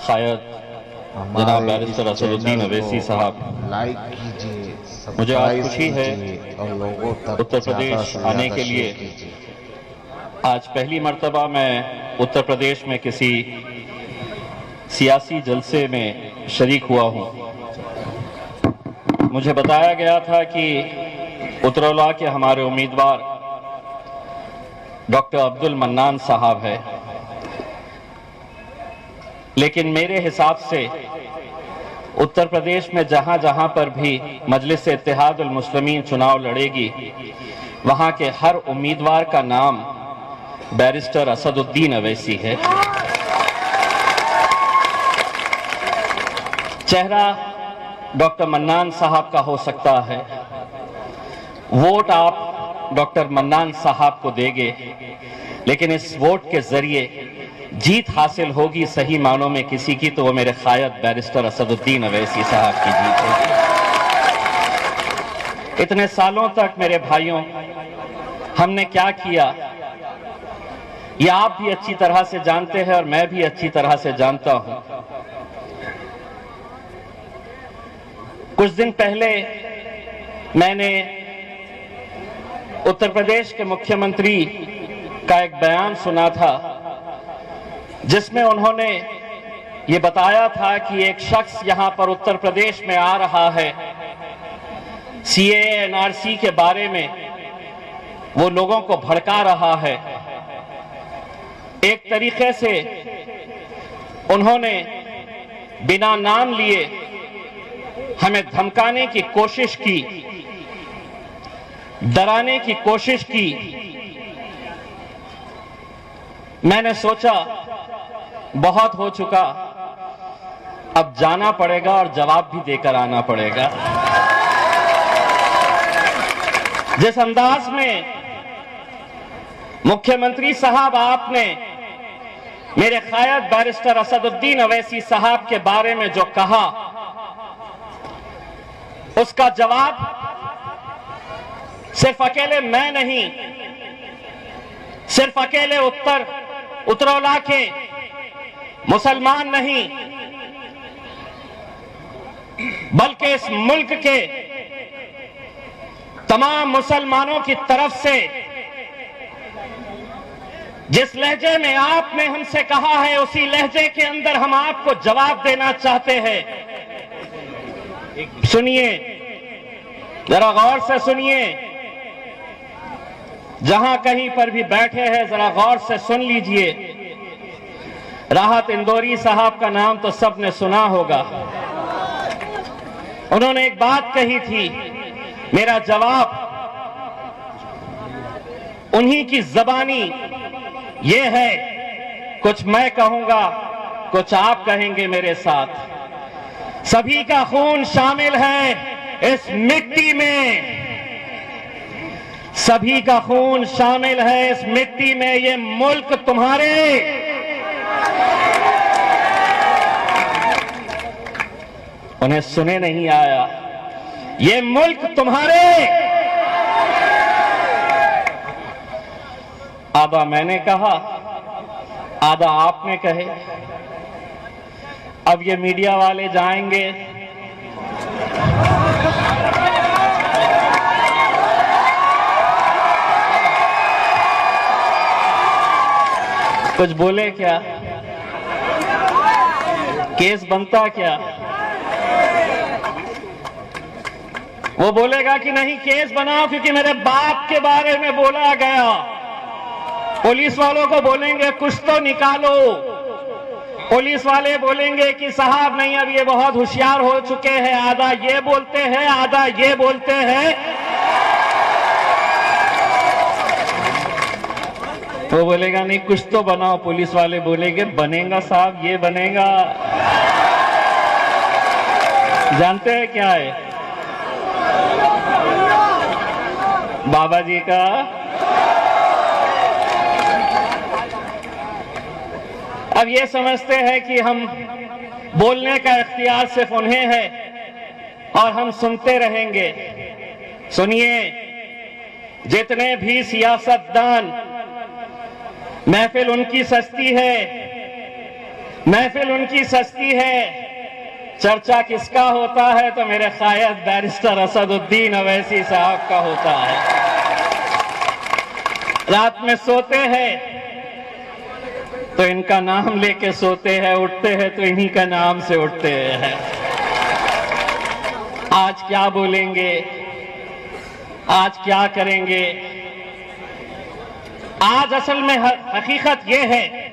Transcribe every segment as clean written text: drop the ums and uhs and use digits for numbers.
शायद जनाब बैरिस्टर असदुद्दीन अवैसी साहब, लाइक कीजिए, मुझे आज सब्सक्राइब खुशी है कीजिए और लोगों तक उत्तर ज्यादा प्रदेश से आने ज्यादा के लिए। शेयर कीजिए। आज पहली मर्तबा मैं उत्तर प्रदेश में किसी सियासी जलसे में शरीक हुआ हूँ। मुझे बताया गया था कि उतरौला के हमारे उम्मीदवार डॉक्टर अब्दुल मन्नान साहब है, लेकिन मेरे हिसाब से उत्तर प्रदेश में जहां जहां पर भी मजलिस इत्तेहादुल मुस्लिमीन चुनाव लड़ेगी, वहां के हर उम्मीदवार का नाम बैरिस्टर असदुद्दीन अवैसी है। चेहरा डॉक्टर मन्नान साहब का हो सकता है, वोट आप डॉक्टर मन्नान साहब को देंगे, लेकिन इस वोट के जरिए जीत हासिल होगी सही मानों में किसी की, तो वो मेरे ख़ायद बैरिस्टर असदुद्दीन अवैसी साहब की जीत होगी। इतने सालों तक मेरे भाइयों हमने क्या किया, ये आप भी अच्छी तरह से जानते हैं और मैं भी अच्छी तरह से जानता हूं। कुछ दिन पहले मैंने उत्तर प्रदेश के मुख्यमंत्री का एक बयान सुना था, जिसमें उन्होंने ये बताया था कि एक शख्स यहां पर उत्तर प्रदेश में आ रहा है, सीएए एनआरसी के बारे में वो लोगों को भड़का रहा है। एक तरीके से उन्होंने बिना नाम लिए हमें धमकाने की कोशिश की, डराने की कोशिश की। मैंने सोचा बहुत हो चुका, अब जाना पड़ेगा और जवाब भी देकर आना पड़ेगा। जिस अंदाज में मुख्यमंत्री साहब आपने मेरे ख़ायद बैरिस्टर असदुद्दीन अवैसी साहब के बारे में जो कहा, उसका जवाब सिर्फ अकेले मैं नहीं, सिर्फ अकेले उतरौला के मुसलमान नहीं, बल्कि इस मुल्क के तमाम मुसलमानों की तरफ से जिस लहजे में आपने हमसे कहा है, उसी लहजे के अंदर हम आपको जवाब देना चाहते हैं। सुनिए, जरा गौर से सुनिए, जहां कहीं पर भी बैठे हैं जरा गौर से सुन लीजिए। राहत इंदौरी साहब का नाम तो सबने सुना होगा। उन्होंने एक बात कही थी, मेरा जवाब उन्हीं की जबानी ये है, कुछ मैं कहूंगा कुछ आप कहेंगे मेरे साथ। सभी का खून शामिल है इस मिट्टी में, सभी का खून शामिल है इस मिट्टी में। ये मुल्क तुम्हारे, उन्हें सुने नहीं आया, ये मुल्क तुम्हारे। आधा मैंने कहा, आधा आपने कहे। अब ये मीडिया वाले जाएंगे, कुछ बोले क्या, केस बनता क्या? वो बोलेगा कि नहीं केस बनाओ क्योंकि मेरे बाप के बारे में बोला गया। पुलिस वालों को बोलेंगे कुछ तो निकालो, पुलिस वाले बोलेंगे कि साहब नहीं, अब ये बहुत होशियार हो चुके हैं, आधा ये बोलते हैं आधा ये बोलते हैं। वो बोलेगा नहीं कुछ तो बनाओ, पुलिस वाले बोलेंगे बनेगा साहब, ये बनेगा। जानते हैं क्या है बाबा जी का? अब ये समझते हैं कि हम बोलने का इख्तियार सिर्फ उन्हें है और हम सुनते रहेंगे। सुनिए, जितने भी सियासतदान, महफिल उनकी सस्ती है, महफिल उनकी सस्ती है, चर्चा किसका होता है तो मेरे शायद बैरिस्टर असदुद्दीन अवैसी साहब का होता है। रात में सोते हैं तो इनका नाम लेके सोते हैं, उठते हैं तो इन्हीं का नाम से उठते हैं। आज क्या बोलेंगे, आज क्या करेंगे? आज असल में हकीकत यह है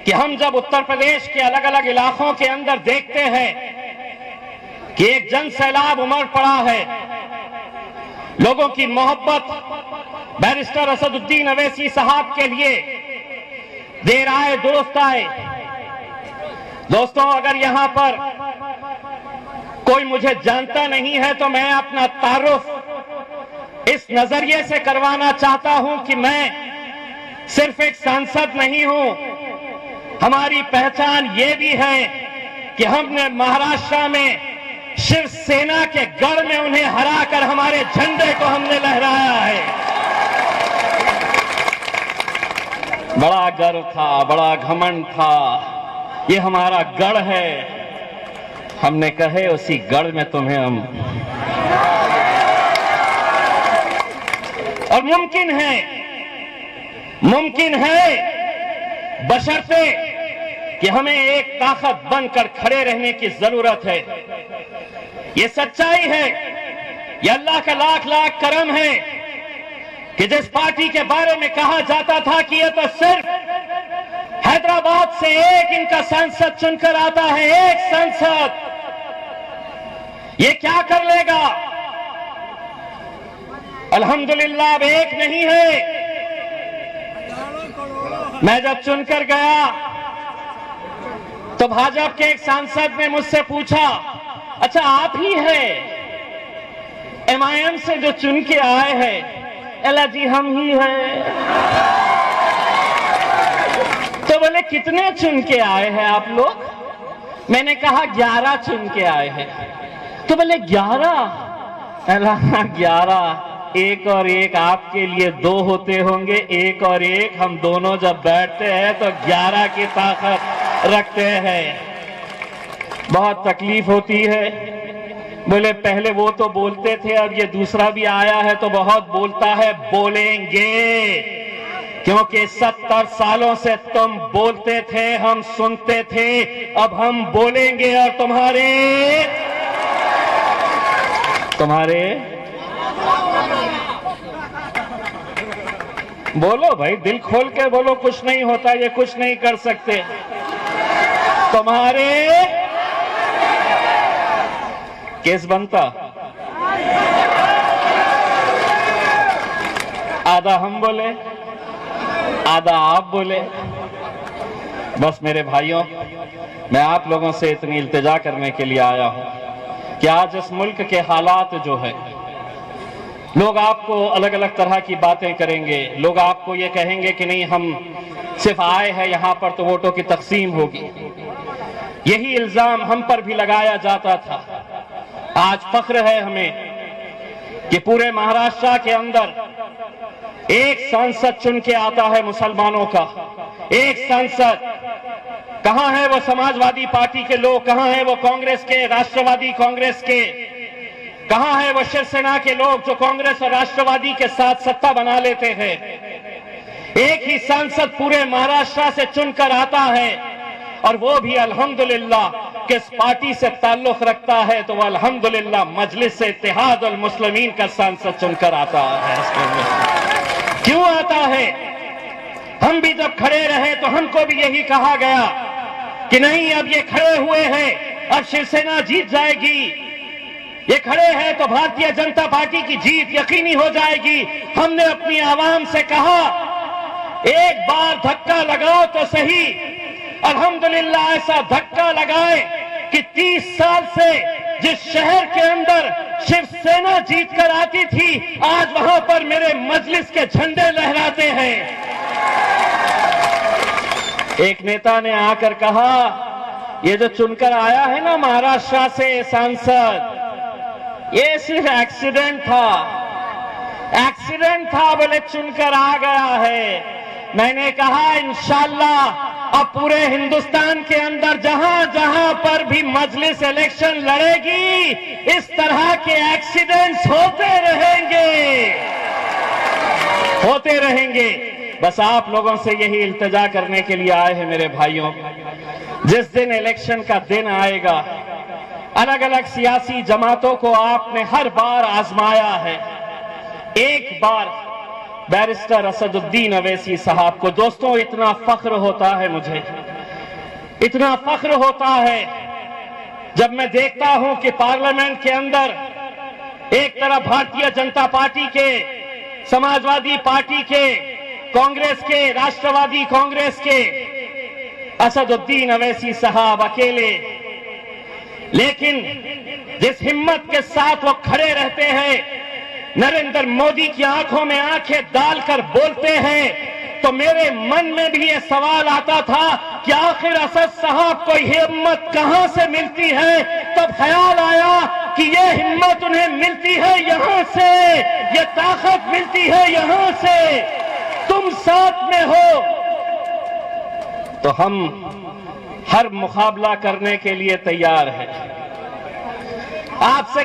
कि हम जब उत्तर प्रदेश के अलग अलग इलाकों के अंदर देखते हैं कि एक जन सैलाब उमड़ पड़ा है, लोगों की मोहब्बत बैरिस्टर असदुद्दीन अवैसी साहब के लिए देर आए दुरुस्त आए। दोस्तों, अगर यहां पर कोई मुझे जानता नहीं है तो मैं अपना तारुफ इस नजरिए से करवाना चाहता हूं कि मैं सिर्फ एक सांसद नहीं हूं, हमारी पहचान ये भी है कि हमने महाराष्ट्र में शिवसेना के गढ़ में उन्हें हराकर हमारे झंडे को हमने लहराया है। बड़ा गर्व था, बड़ा घमंड था, ये हमारा गढ़ है। हमने कहे उसी गढ़ में तुम्हें हम, और मुमकिन है बशर्ते कि हमें एक ताकत बनकर खड़े रहने की जरूरत है। ये सच्चाई है, ये अल्लाह का लाख लाख करम है कि जिस पार्टी के बारे में कहा जाता था कि ये तो सिर्फ हैदराबाद से एक इनका सांसद चुनकर आता है, एक सांसद, ये क्या कर लेगा? अल्हम्दुलिल्लाह अब एक नहीं है। मैं जब चुनकर गया तो भाजपा के एक सांसद ने मुझसे पूछा, अच्छा आप ही है MIM से जो चुन के आए हैं? अल्लाह जी हम ही हैं। तो बोले कितने चुन के आए हैं आप लोग? मैंने कहा 11 चुन के आए हैं। तो बोले 11? अल्लाह 11, एक और एक आपके लिए 2 होते होंगे, एक और एक हम दोनों जब बैठते हैं तो 11 की ताकत रखते हैं। बहुत तकलीफ होती है। बोले पहले वो तो बोलते थे, अब ये दूसरा भी आया है तो बहुत बोलता है। बोलेंगे, क्योंकि 70 सालों से तुम बोलते थे, हम सुनते थे, अब हम बोलेंगे और तुम्हारे बोलो भाई, दिल खोल के बोलो, कुछ नहीं होता, ये कुछ नहीं कर सकते। तुम्हारे केस बनता, आधा हम बोले, आधा आप बोले। बस मेरे भाइयों, मैं आप लोगों से इतनी इल्तिजा करने के लिए आया हूं कि आज इस मुल्क के हालात जो है, लोग आपको अलग अलग तरह की बातें करेंगे। लोग आपको ये कहेंगे कि नहीं हम सिर्फ आए हैं यहां पर तो वोटों की तकसीम होगी। यही इल्जाम हम पर भी लगाया जाता था। आज फख्र है हमें कि पूरे महाराष्ट्र के अंदर एक सांसद चुन के आता है मुसलमानों का, एक सांसद। कहां है वो समाजवादी पार्टी के लोग, कहां है वो कांग्रेस के, राष्ट्रवादी कांग्रेस के, कहां है वो शिवसेना के लोग जो कांग्रेस और राष्ट्रवादी के साथ सत्ता बना लेते हैं? एक ही सांसद पूरे महाराष्ट्र से चुनकर आता है, और वो भी अल्हम्दुलिल्लाह किस पार्टी से ताल्लुक रखता है तो वो अल्हम्दुलिल्लाह मजलिस से इत्तेहाद अल मुस्लिमीन का सांसद चुनकर आता है। क्यों आता है? हम भी जब खड़े रहे तो हमको भी यही कहा गया कि नहीं अब ये खड़े हुए हैं, अब शिवसेना जीत जाएगी, ये खड़े हैं तो भारतीय जनता पार्टी की जीत यकीनी हो जाएगी। हमने अपनी आवाम से कहा एक बार धक्का लगाओ तो सही। अल्हम्दुलिल्लाह ऐसा धक्का लगाए कि 30 साल से जिस शहर के अंदर शिवसेना जीत कर आती थी, आज वहां पर मेरे मजलिस के झंडे लहराते हैं। एक नेता ने आकर कहा ये जो चुनकर आया है ना महाराष्ट्र से सांसद, ये सिर्फ एक्सीडेंट था, बोले चुनकर आ गया है। मैंने कहा इंशाअल्लाह अब पूरे हिंदुस्तान के अंदर जहां जहां पर भी मजलिस इलेक्शन लड़ेगी, इस तरह के एक्सीडेंट्स होते रहेंगे। बस आप लोगों से यही इल्तिजा करने के लिए आए हैं मेरे भाइयों, जिस दिन इलेक्शन का दिन आएगा, अलग अलग सियासी जमातों को आपने हर बार आजमाया है। एक बार बैरिस्टर असदुद्दीन अवैसी साहब को, दोस्तों इतना फख्र होता है मुझे, इतना फख्र होता है जब मैं देखता हूं कि पार्लियामेंट के अंदर एक तरफ भारतीय जनता पार्टी के, समाजवादी पार्टी के, कांग्रेस के, राष्ट्रवादी कांग्रेस के असदुद्दीन अवैसी साहब अकेले, लेकिन जिस हिम्मत के साथ वो खड़े रहते हैं, नरेंद्र मोदी की आंखों में आंखें डालकर बोलते हैं, तो मेरे मन में भी ये सवाल आता था कि आखिर असद साहब को हिम्मत कहां से मिलती है। तब ख्याल आया कि ये हिम्मत उन्हें मिलती है यहां से, ये ताकत मिलती है यहां से। तुम साथ में हो तो हम हर मुकाबला करने के लिए तैयार हैं। आपसे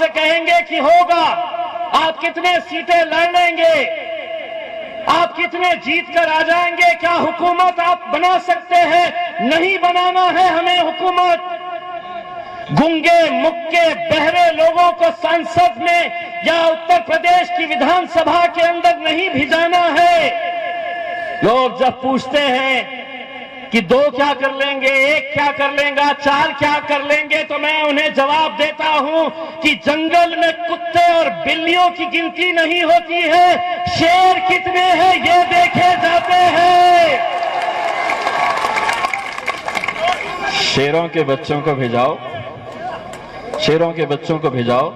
कहेंगे कि होगा, आप कितने सीटें लड़ लेंगे, आप कितने जीत कर आ जाएंगे, क्या हुकूमत आप बना सकते हैं? नहीं बनाना है हमें हुकूमत। गूंगे मुक्के बहरे लोगों को संसद में या उत्तर प्रदेश की विधानसभा के अंदर नहीं भिजाना है। लोग जब पूछते हैं कि 2 क्या कर लेंगे, 1 क्या कर लेगा, 4 क्या कर लेंगे, तो मैं उन्हें जवाब देता हूं कि जंगल में कुत्ते और बिल्लियों की गिनती नहीं होती है, शेर कितने हैं ये देखे जाते हैं। शेरों के बच्चों को भिजाओ, शेरों के बच्चों को भिजाओ,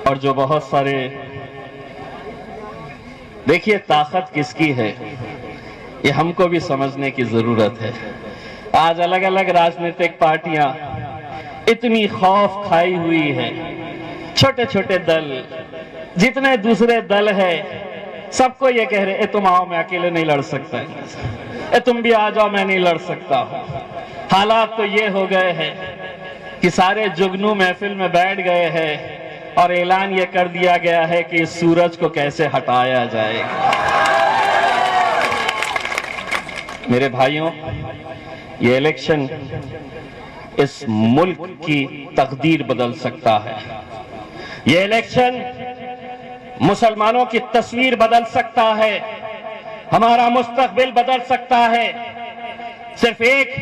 और जो बहुत सारे, देखिए ताकत किसकी है ये हमको भी समझने की जरूरत है। आज अलग अलग राजनीतिक पार्टियां इतनी खौफ खाई हुई है, छोटे छोटे दल, जितने दूसरे दल है, सबको ये कह रहे तुम आओ, मैं अकेले नहीं लड़ सकता, तुम भी आ जाओ, मैं नहीं लड़ सकता हूं। हालात तो ये हो गए हैं कि सारे जुगनू महफिल में बैठ गए हैं और ऐलान ये कर दिया गया है कि इस सूरज को कैसे हटाया जाएगा। मेरे भाइयों, ये इलेक्शन इस मुल्क की तकदीर बदल सकता है। ये इलेक्शन मुसलमानों की तस्वीर बदल सकता है, हमारा मुस्तकबिल बदल सकता है। सिर्फ एक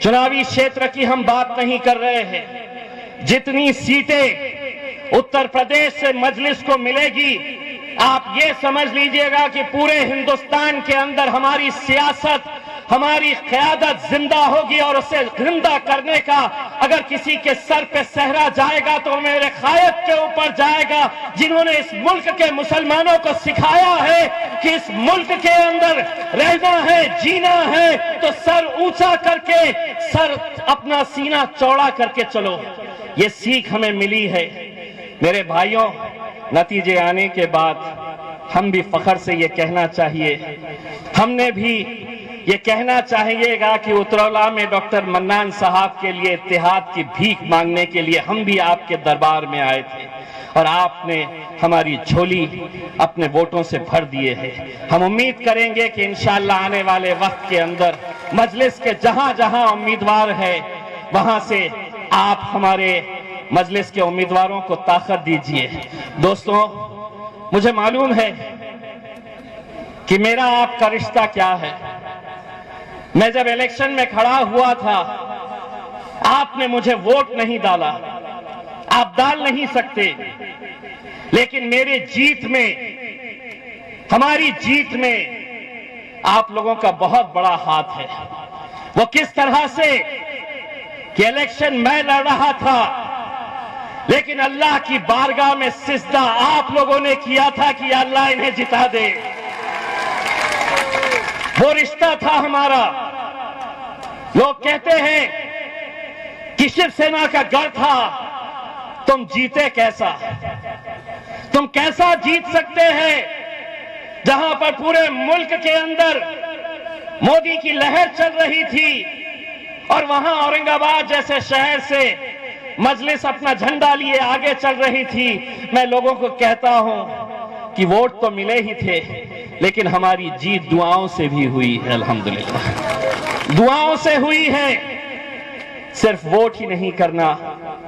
चुनावी क्षेत्र की हम बात नहीं कर रहे हैं, जितनी सीटें उत्तर प्रदेश से मजलिस को मिलेगी, आप ये समझ लीजिएगा कि पूरे हिंदुस्तान के अंदर हमारी सियासत, हमारी क़यादत जिंदा होगी। और उसे जिंदा करने का अगर किसी के सर पे सहरा जाएगा तो मेरे कायद के ऊपर जाएगा, जिन्होंने इस मुल्क के मुसलमानों को सिखाया है कि इस मुल्क के अंदर रहना है, जीना है, तो सर ऊंचा करके, सर अपना सीना चौड़ा करके चलो। ये सीख हमें मिली है। मेरे भाइयों, नतीजे आने के बाद हम भी फख्र से ये कहना चाहिए, हमने भी ये कहना चाहिएगा कि उतरौला में डॉक्टर मन्नान साहब के लिए इत्तेहाद की भीख मांगने के लिए हम भी आपके दरबार में आए थे और आपने हमारी झोली अपने वोटों से भर दिए हैं। हम उम्मीद करेंगे कि इंशाअल्लाह आने वाले वक्त के अंदर मजलिस के जहां जहां उम्मीदवार है, वहां से आप हमारे मजलिस के उम्मीदवारों को ताकत दीजिए। दोस्तों, मुझे मालूम है कि मेरा आपका रिश्ता क्या है। मैं जब इलेक्शन में खड़ा हुआ था, आपने मुझे वोट नहीं डाला, आप डाल नहीं सकते, लेकिन मेरी जीत में, हमारी जीत में आप लोगों का बहुत बड़ा हाथ है। वो किस तरह से कि इलेक्शन मैं लड़ रहा था, लेकिन अल्लाह की बारगाह में सिजदा आप लोगों ने किया था कि अल्लाह इन्हें जिता दे। वो रिश्ता था हमारा। लोग कहते हैं कि शिवसेना का गढ़ था, तुम जीते कैसा? तुम कैसा जीत सकते हैं जहां पर पूरे मुल्क के अंदर मोदी की लहर चल रही थी और वहां औरंगाबाद जैसे शहर से मजलिस अपना झंडा लिए आगे चल रही थी। मैं लोगों को कहता हूं कि वोट तो मिले ही थे, लेकिन हमारी जीत दुआओं से भी हुई है। अल्हम्दुलिल्लाह दुआओं से हुई है। सिर्फ वोट ही नहीं करना,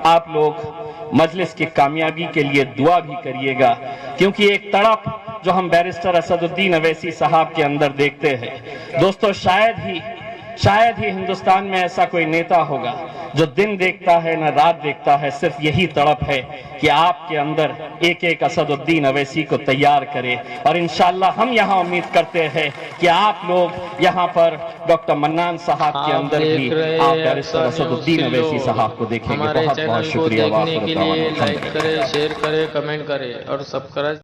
आप लोग मजलिस की कामयाबी के लिए दुआ भी करिएगा, क्योंकि एक तड़प जो हम बैरिस्टर असदुद्दीन अवैसी साहब के अंदर देखते हैं दोस्तों, शायद ही हिंदुस्तान में ऐसा कोई नेता होगा जो दिन देखता है ना रात देखता है। सिर्फ यही तड़प है कि आपके अंदर एक एक असदुद्दीन अवैसी को तैयार करे। और इंशाअल्लाह हम यहाँ उम्मीद करते हैं कि आप लोग यहाँ पर डॉक्टर मन्नान साहब के अंदर भी आप बैरिस्टर असदुद्दीन अवैसी साहब को देखेंगे। बहुत बहुत शुक्रिया। लाइक करें, शेयर करें, कमेंट करें और सब्सक्राइब